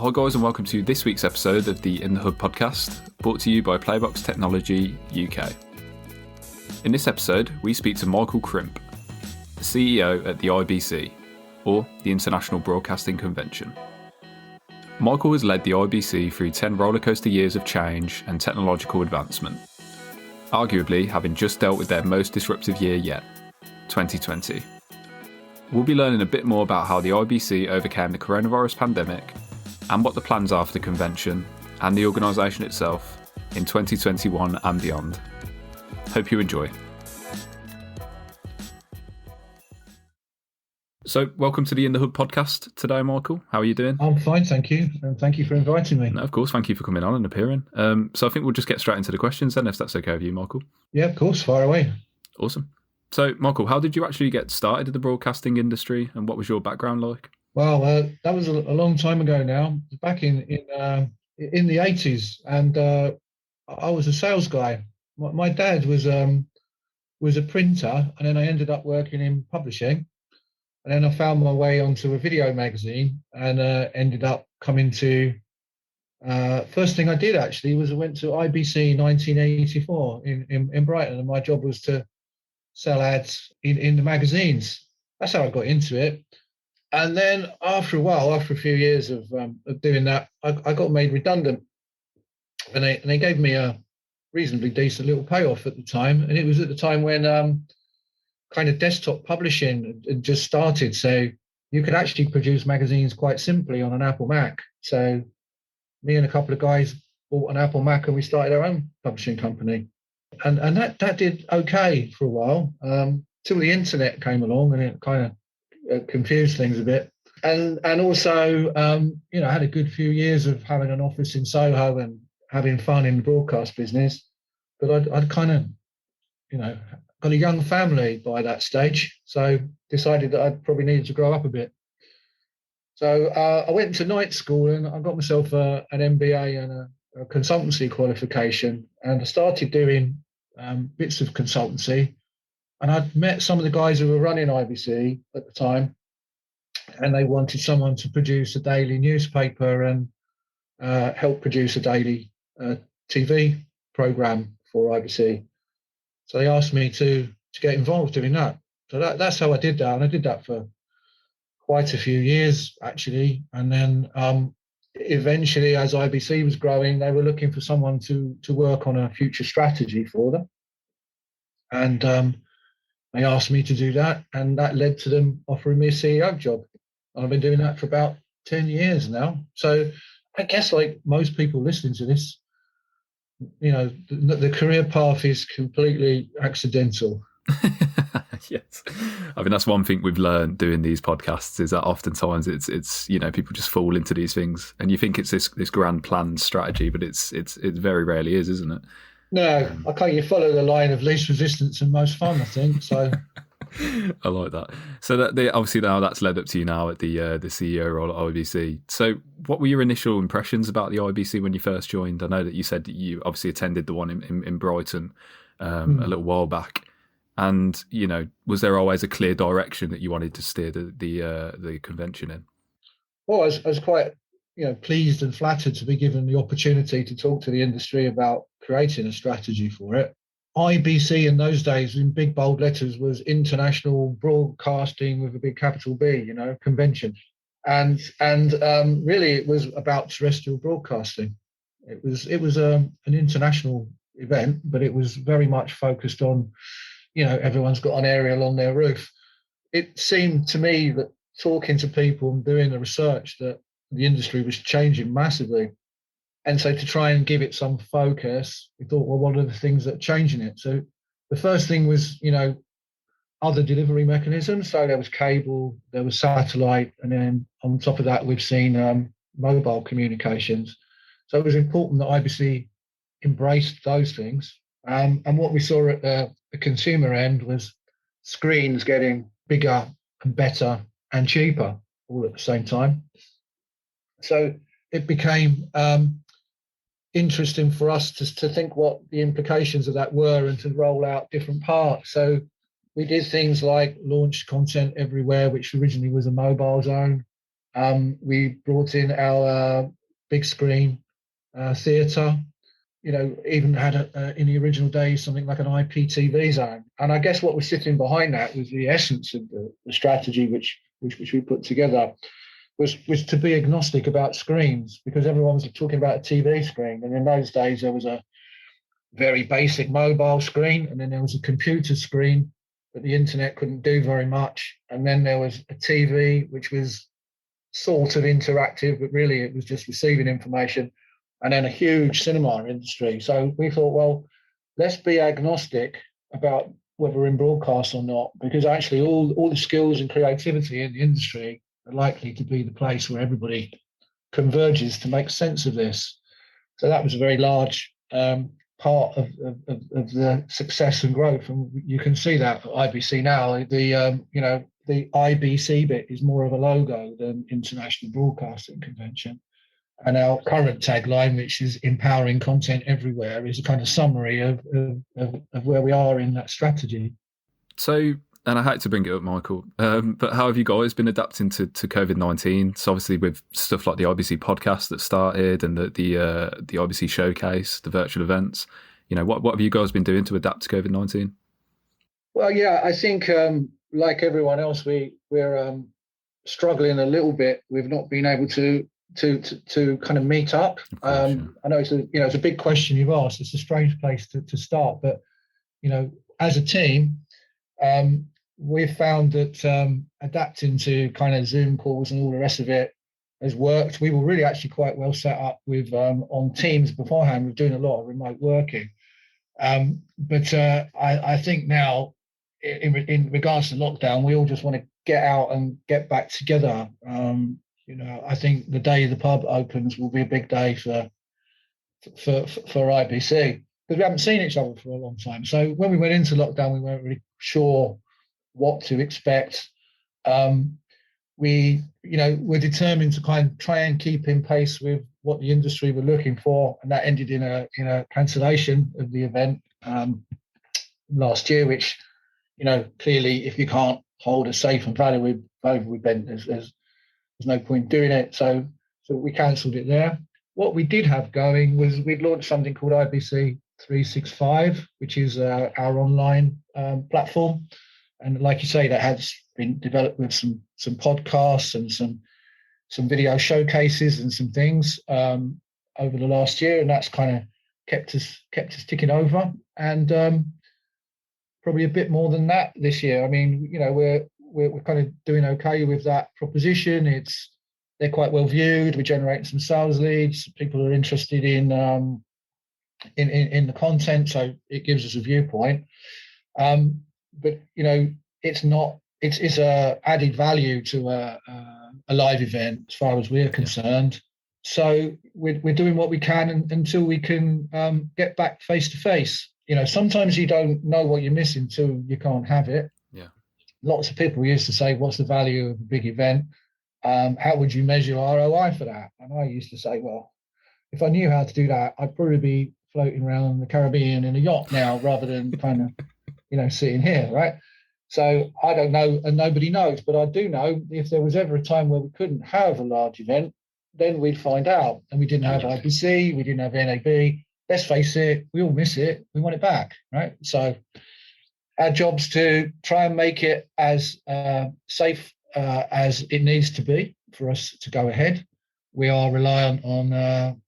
Hi guys, and welcome to this week's episode of the In the Hub podcast, brought to you by Playbox Technology UK. In this episode, we speak to Michael Crimp, the CEO at the IBC, or the International Broadcasting Convention. Michael has led the IBC through 10 rollercoaster years of change and technological advancement, arguably having just dealt with their most disruptive year yet, 2020. We'll be learning a bit more about how the IBC overcame the coronavirus pandemic and what the plans are for the convention and the organisation itself in 2021 and beyond. Hope you enjoy. So, welcome to the In the Hub podcast today, Michael. How are you doing? I'm fine, thank you. And thank you for inviting me. No, of course, thank you for coming on and appearing. So I think we'll just get straight into the questions then, if that's okay with you, Michael. Yeah, of course, fire away. Awesome. So, Michael, how did you actually get started in the broadcasting industry and what was your background like? Well, that was a long time ago now, back in the 80s. And I was a sales guy. My dad was a printer, and then I ended up working in publishing. And then I found my way onto a video magazine and ended up coming to, first thing I did actually was I went to IBC 1984 in Brighton, and my job was to sell ads in the magazines. That's how I got into it. And then after a while, after a few years of doing that, I got made redundant. And they gave me a reasonably decent little payoff at the time. And it was at the time when kind of desktop publishing had just started. So you could actually produce magazines quite simply on an Apple Mac. So me and a couple of guys bought an Apple Mac and we started our own publishing company. And that did okay for a while, till the internet came along and it kind of confused things a bit. And also, I had a good few years of having an office in Soho and having fun in the broadcast business. But I'd kind of, got a young family by that stage, so decided that I probably needed to grow up a bit. So I went to night school and I got myself an MBA and a consultancy qualification, and I started doing bits of consultancy. And I'd met some of the guys who were running IBC at the time, and they wanted someone to produce a daily newspaper and help produce a daily TV program for IBC. So they asked me to get involved doing that. So that's how I did that, and I did that for quite a few years actually. And then eventually, as IBC was growing, they were looking for someone to work on a future strategy for them. And they asked me to do that, and that led to them offering me a CEO job. And I've been doing that for about 10 years now. So I guess like most people listening to this, the career path is completely accidental. Yes. I mean, that's one thing we've learned doing these podcasts is that oftentimes it's people just fall into these things and you think it's this grand planned strategy, but it very rarely is, isn't it? No, I can't. You follow the line of least resistance and most fun, I think. So I like that. So that obviously now that's led up to you now at the CEO role at IBC. So what were your initial impressions about the IBC when you first joined? I know that you said that you obviously attended the one in Brighton a little while back. And, was there always a clear direction that you wanted to steer the convention in? Well, I was quite, pleased and flattered to be given the opportunity to talk to the industry about creating a strategy for it. IBC in those days, in big bold letters, was International Broadcasting with a big capital B, convention. And really it was about terrestrial broadcasting. It was an international event, but it was very much focused on, everyone's got an aerial on their roof. It seemed to me that talking to people and doing the research that the industry was changing massively. And so to try and give it some focus, we thought, well, what are the things that are changing it? So the first thing was, other delivery mechanisms. So there was cable, there was satellite, and then on top of that, we've seen mobile communications. So it was important that IBC embraced those things. And what we saw at the consumer end was screens getting bigger and better and cheaper all at the same time. So it became interesting for us to think what the implications of that were and to roll out different parts. So we did things like launch content everywhere, which originally was a mobile zone. We brought in our big screen, theatre. Even had in the original days something like an IPTV zone. And I guess what was sitting behind that was the essence of the strategy which we put together was to be agnostic about screens, because everyone was talking about a TV screen. And in those days, there was a very basic mobile screen, and then there was a computer screen, but the internet couldn't do very much. And then there was a TV, which was sort of interactive, but really it was just receiving information, and then a huge cinema industry. So we thought, well, let's be agnostic about whether we're in broadcast or not, because actually all the skills and creativity in the industry are likely to be the place where everybody converges to make sense of this. So that was a very large part of the success and growth, and you can see that at IBC now. The IBC bit is more of a logo than International Broadcasting Convention. And our current tagline, which is empowering content everywhere, is a kind of summary of where we are in that strategy. So, and I hate to bring it up, Michael, but how have you guys been adapting to COVID-19? So obviously with stuff like the IBC podcast that started and the IBC showcase, the virtual events, what have you guys been doing to adapt to COVID-19? Well, yeah, I think like everyone else, we're struggling a little bit. We've not been able to kind of meet up. Course, yeah. I know it's a big question you've asked. It's a strange place to start, but as a team, we've found that adapting to kind of Zoom calls and all the rest of it has worked. We were really actually quite well set up with on Teams beforehand. We're doing a lot of remote working, but I think now, in regards to lockdown, we all just want to get out and get back together. I think the day the pub opens will be a big day for IBC, because we haven't seen each other for a long time. So when we went into lockdown, we weren't really sure what to expect. We're determined to kind of try and keep in pace with what the industry were looking for, and that ended in a cancellation of the event last year, which clearly, if you can't hold a safe and valuable event, there's no point doing it. So we cancelled it there. What we did have going was we'd launched something called IBC 365, which is our online platform. And like you say, that has been developed with some podcasts and some video showcases and some things over the last year, and that's kind of kept us ticking over. And probably a bit more than that this year. I mean, we're kind of doing okay with that proposition. They're quite well viewed. We're generating some sales leads. People are interested in the content, so it gives us a viewpoint. But it's a added value to a live event as far as we're concerned. So we're doing what we can until we can get back face to face. Sometimes you don't know what you're missing till you can't have it. Yeah. Lots of people used to say, what's the value of a big event? How would you measure ROI for that? And I used to say, well, if I knew how to do that, I'd probably be floating around the Caribbean in a yacht now rather than kind of, sitting here, right? So I don't know, and nobody knows, but I do know if there was ever a time where we couldn't have a large event, then we'd find out. And we didn't have IBC, we didn't have NAB. Let's face it, we all miss it. We want it back, right? So our job's to try and make it as safe as it needs to be for us to go ahead. We are reliant on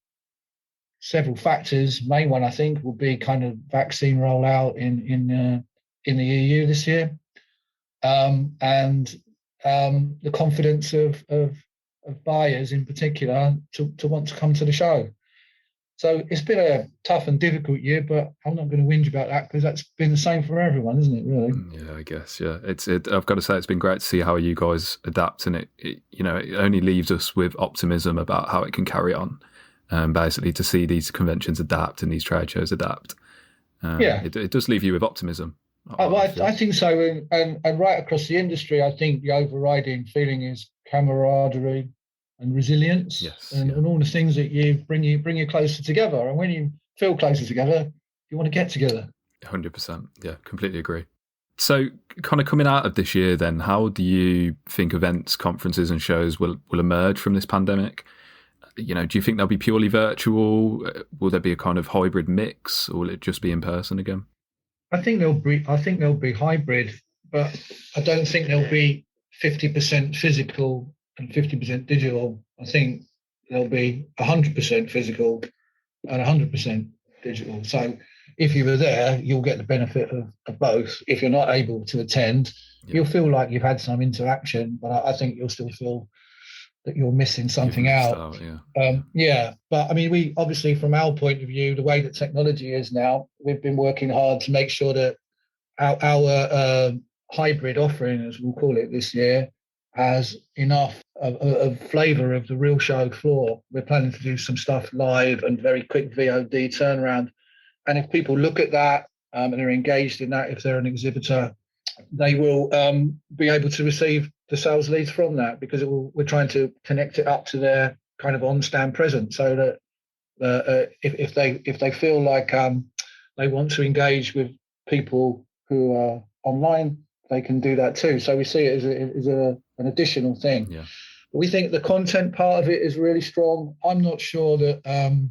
several factors. Main one, I think, will be kind of vaccine rollout in the EU this year, and the confidence of buyers in particular to want to come to the show. So it's been a tough and difficult year, but I'm not going to whinge about that because that's been the same for everyone, isn't it, really? Yeah, I guess, yeah. I've got to say, it's been great to see how you guys adapt, and it only leaves us with optimism about how it can carry on, basically, to see these conventions adapt and these trade shows adapt. It does leave you with optimism. I think so, and right across the industry, I think the overriding feeling is camaraderie and resilience, and all the things that bring you closer together. And when you feel closer together, you want to get together. 100%. Yeah, completely agree. So kind of coming out of this year then, how do you think events, conferences and shows will emerge from this pandemic? Do you think they'll be purely virtual? Will there be a kind of hybrid mix, or will it just be in person again? I think they'll be hybrid, but I don't think they'll be 50% physical and 50% digital. I think they'll be 100% physical and 100% digital. So if you were there, you'll get the benefit of both. If you're not able to attend, you'll feel like you've had some interaction, but I think you'll still feel that you're missing something out. Yeah, but I mean, we obviously, from our point of view, the way that technology is now, we've been working hard to make sure that our hybrid offering, as we'll call it this year, has enough of flavour of the real show floor. We're planning to do some stuff live and very quick VOD turnaround. And if people look at that and are engaged in that, if they're an exhibitor, they will be able to receive the sales leads from that, because we're trying to connect it up to their kind of on-stand presence, so that if they feel like they want to engage with people who are online, they can do that too. So we see it as an additional thing. Yeah. We think the content part of it is really strong. I'm not sure that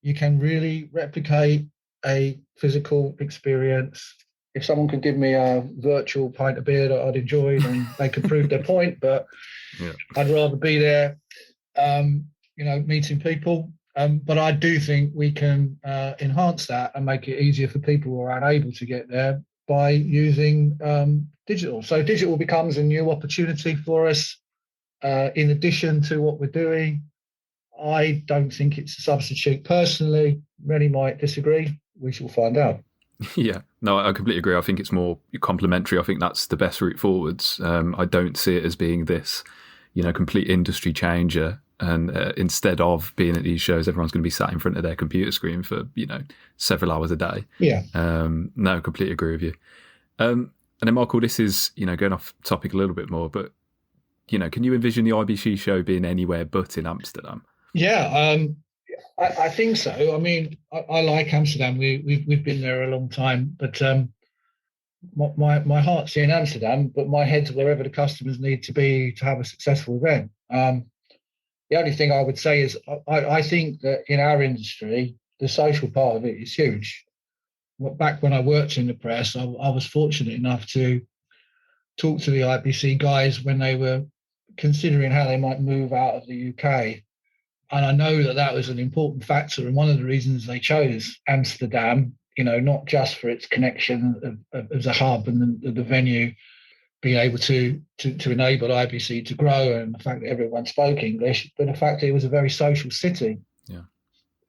you can really replicate a physical experience. If someone could give me a virtual pint of beer that I'd enjoy, then they could prove their point. But I'd rather be there, meeting people. But I do think we can enhance that and make it easier for people who are unable to get there by using digital. So digital becomes a new opportunity for us in addition to what we're doing. I don't think it's a substitute personally. Many might disagree. We shall find out. Yeah, no, I completely agree. I think it's more complementary. I think that's the best route forwards. I don't see it as being this, complete industry changer. And instead of being at these shows, everyone's going to be sat in front of their computer screen for, several hours a day. Yeah. No, completely agree with you. And then, Michael, this is, going off topic a little bit more, but, can you envision the IBC show being anywhere but in Amsterdam? Yeah, I think so. I mean, I like Amsterdam. We've been there a long time, but my heart's in Amsterdam, but my head's wherever the customers need to be to have a successful event. The only thing I would say is I think that in our industry, the social part of it is huge. Back when I worked in the press, I was fortunate enough to talk to the IBC guys when they were considering how they might move out of the UK. And I know that was an important factor, and one of the reasons they chose Amsterdam, not just for its connection as a hub and the venue being able to enable IBC to grow, and the fact that everyone spoke English, but the fact that it was a very social city. Yeah.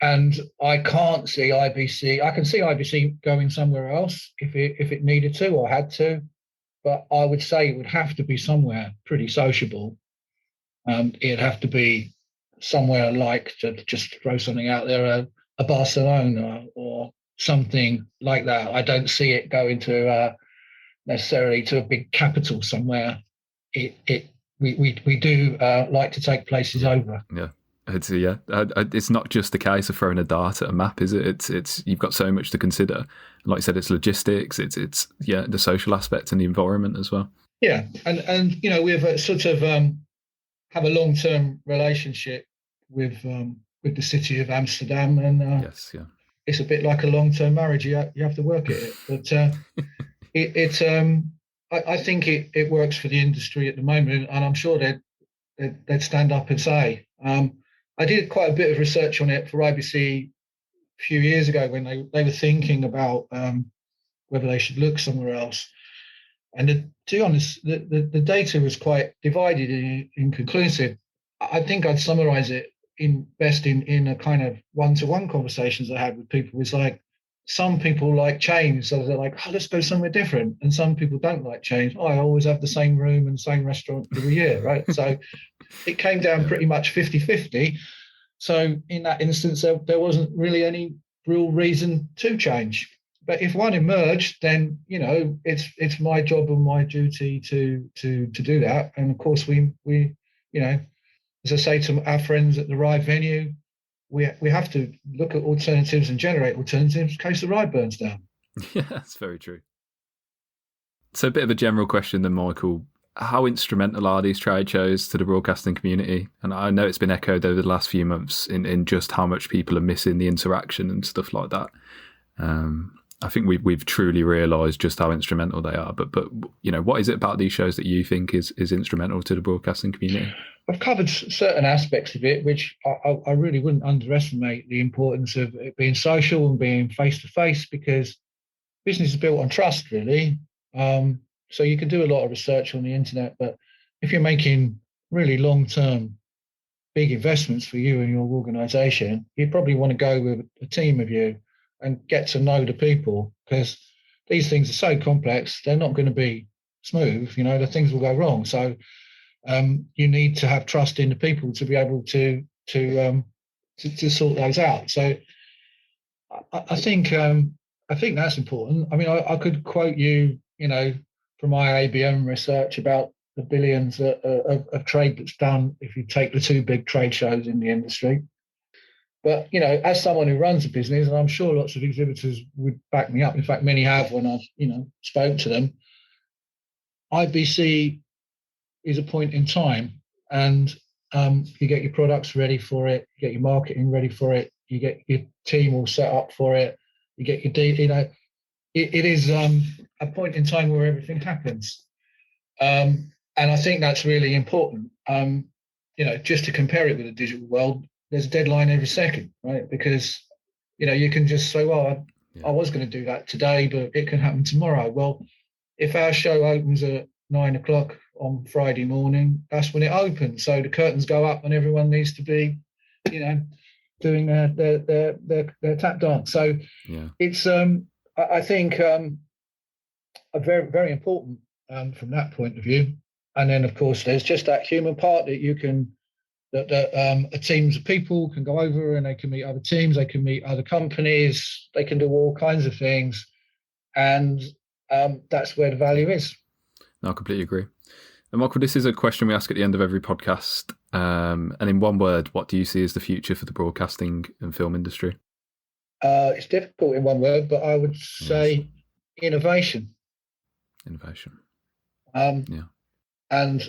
And I can't see IBC. I can see IBC going somewhere else if it needed to or had to, but I would say it would have to be somewhere pretty sociable. It'd have to be somewhere like, to just throw something out there, a Barcelona or something like that. I don't see it going to necessarily to a big capital somewhere. We do like to take places over. Yeah. It's not just the case of throwing a dart at a map, is it? It's you've got so much to consider. Like I said, it's logistics, it's the social aspect and the environment as well. Yeah, and we've sort of have a long-term relationship with the city of Amsterdam, and yes, yeah, it's a bit like a long-term marriage. You have to work at it, but I think it works for the industry at the moment, and I'm sure they'd stand up and say. I did quite a bit of research on it for IBC a few years ago when they were thinking about whether they should look somewhere else. And to be honest, the data was quite divided and inconclusive. I think I'd summarize it best in a kind of one-to-one conversations I had with people. It's like some people like change, so they're like, let's go somewhere different. And some people don't like change. I always have the same room and same restaurant every year, right? So it came down pretty much 50-50. So in that instance, there wasn't really any real reason to change. But if one emerged, then it's my job and my duty to do that. And of course, we as I say to our friends at the ride venue, we have to look at alternatives and generate alternatives in case the ride burns down. Yeah, that's very true. So a bit of a general question then, Michael. how instrumental are these trade shows to the broadcasting community? And I know it's been echoed over the last few months in just how much people are missing the interaction and stuff like that. I think we've truly realised just how instrumental they are. But what is it about these shows that you think is instrumental to the broadcasting community? I've covered certain aspects of it, which I really wouldn't underestimate the importance of it being social and being face to face, because business is built on trust, really. So you can do a lot of research on the internet, but if you're making really long-term big investments for you and your organisation, you probably want to go with a team of you and get to know the people, because these things are so complex. They're not going to be smooth. The things will go wrong. So you need to have trust in the people to be able to sort those out. So I think that's important. I mean, I could quote you, from my ABM research about the billions of trade that's done if you take the two big trade shows in the industry. But, as someone who runs a business, and I'm sure lots of exhibitors would back me up, in fact, many have when I've, spoke to them, IBC is a point in time, and you get your products ready for it, you get your marketing ready for it, you get your team all set up for it, you get your, it is a point in time where everything happens. And I think that's really important. Just to compare it with the digital world, there's a deadline every second, right? Because, you can just say, well, I was going to do that today, but it can happen tomorrow. Well, if our show opens at 9:00 on Friday morning, that's when it opens. So the curtains go up and everyone needs to be, doing their tap dance. So it's, I think, a very, very important from that point of view. And then, of course, there's just that human part that you can, a teams of people can go over and they can meet other teams, they can meet other companies, they can do all kinds of things. And that's where the value is. No, I completely agree. And Michael, this is a question we ask at the end of every podcast. And in one word, what do you see as the future for the broadcasting and film industry? It's difficult in one word, but I would say innovation. Innovation. And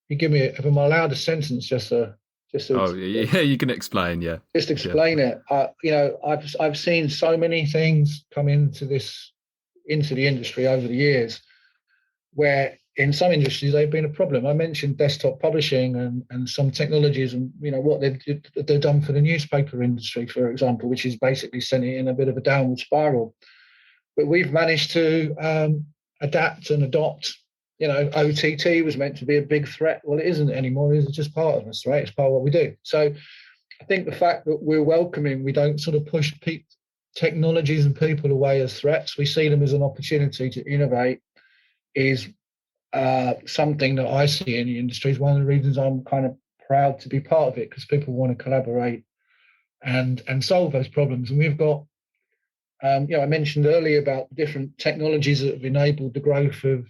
you give me, if I'm allowed a sentence, just to you can explain, just explain it. I've seen so many things come into the industry over the years, where in some industries they've been a problem. I mentioned desktop publishing and some technologies and what they've done for the newspaper industry, for example, which is basically sent it in a bit of a downward spiral. But we've managed to adapt and adopt. OTT was meant to be a big threat. Well, it isn't anymore. It's just part of us, right? It's part of what we do. So I think the fact that we're welcoming, we don't sort of push technologies and people away as threats. We see them as an opportunity to innovate is something that I see in the industry. Is one of the reasons I'm kind of proud to be part of it, because people want to collaborate and solve those problems. And we've got, I mentioned earlier about the different technologies that have enabled the growth of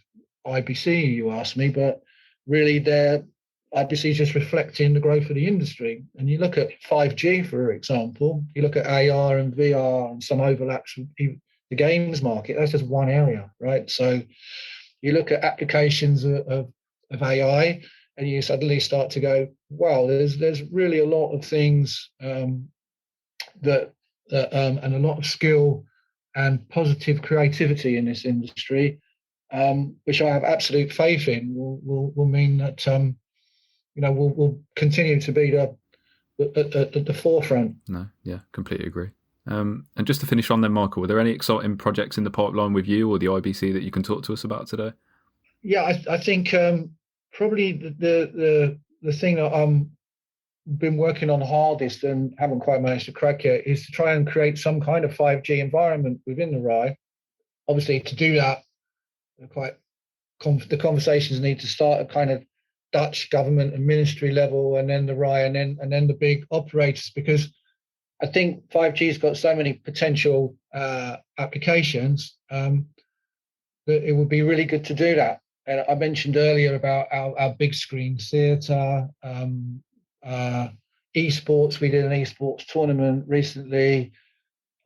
IBC, you asked me, but really IBC is just reflecting the growth of the industry. And you look at 5G, for example, you look at AR and VR and some overlaps with the games market. That's just one area, right? So you look at applications of AI and you suddenly start to go, wow, there's really a lot of things that and a lot of skill and positive creativity in this industry, which I have absolute faith in will mean that we'll continue to be at the forefront. No, yeah, completely agree. And just to finish on then, Michael, were there any exciting projects in the pipeline with you or the IBC that you can talk to us about today? Yeah, I think probably the thing that I'm been working on hardest and haven't quite managed to crack yet is to try and create some kind of 5G environment within the RAI. Obviously, to do that, the conversations need to start at kind of Dutch government and ministry level, and then the RAI, and then the big operators, because I think 5G's got so many potential applications that it would be really good to do that. And I mentioned earlier about our big screen theatre, esports. We did an esports tournament recently.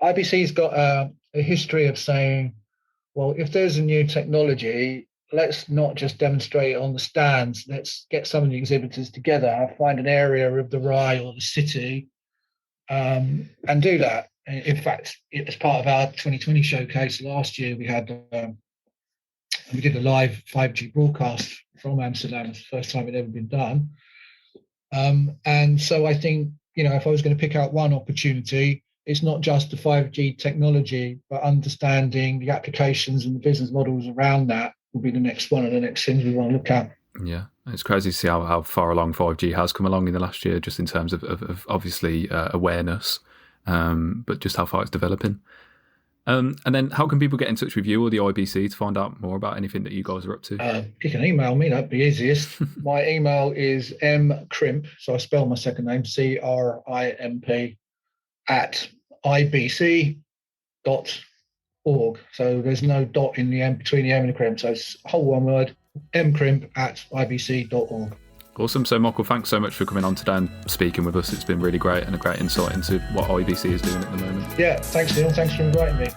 IBC's got a history of saying, well, if there's a new technology, let's not just demonstrate it on the stands. Let's get some of the exhibitors together, find an area of the Rye or the city, and do that. In fact, as part of our 2020 showcase last year, we did a live 5G broadcast from Amsterdam. It's the first time it had ever been done. And so I think, if I was going to pick out one opportunity, it's not just the 5G technology, but understanding the applications and the business models around that will be the next one of the next things we want to look at. Yeah, it's crazy to see how far along 5G has come along in the last year, just in terms of obviously awareness, but just how far it's developing. And then how can people get in touch with you or the IBC to find out more about anything that you guys are up to? You can email me, that'd be easiest. My email is mcrimp, so I spell my second name, CRIMP, at ibc.org. So there's no dot in the M between the M and the crimp, so it's whole one word, mcrimp at ibc.org. Awesome. So Michael, thanks so much for coming on today and speaking with us. It's been really great and a great insight into what IBC is doing at the moment. Yeah, thanks Neil, thanks for inviting me.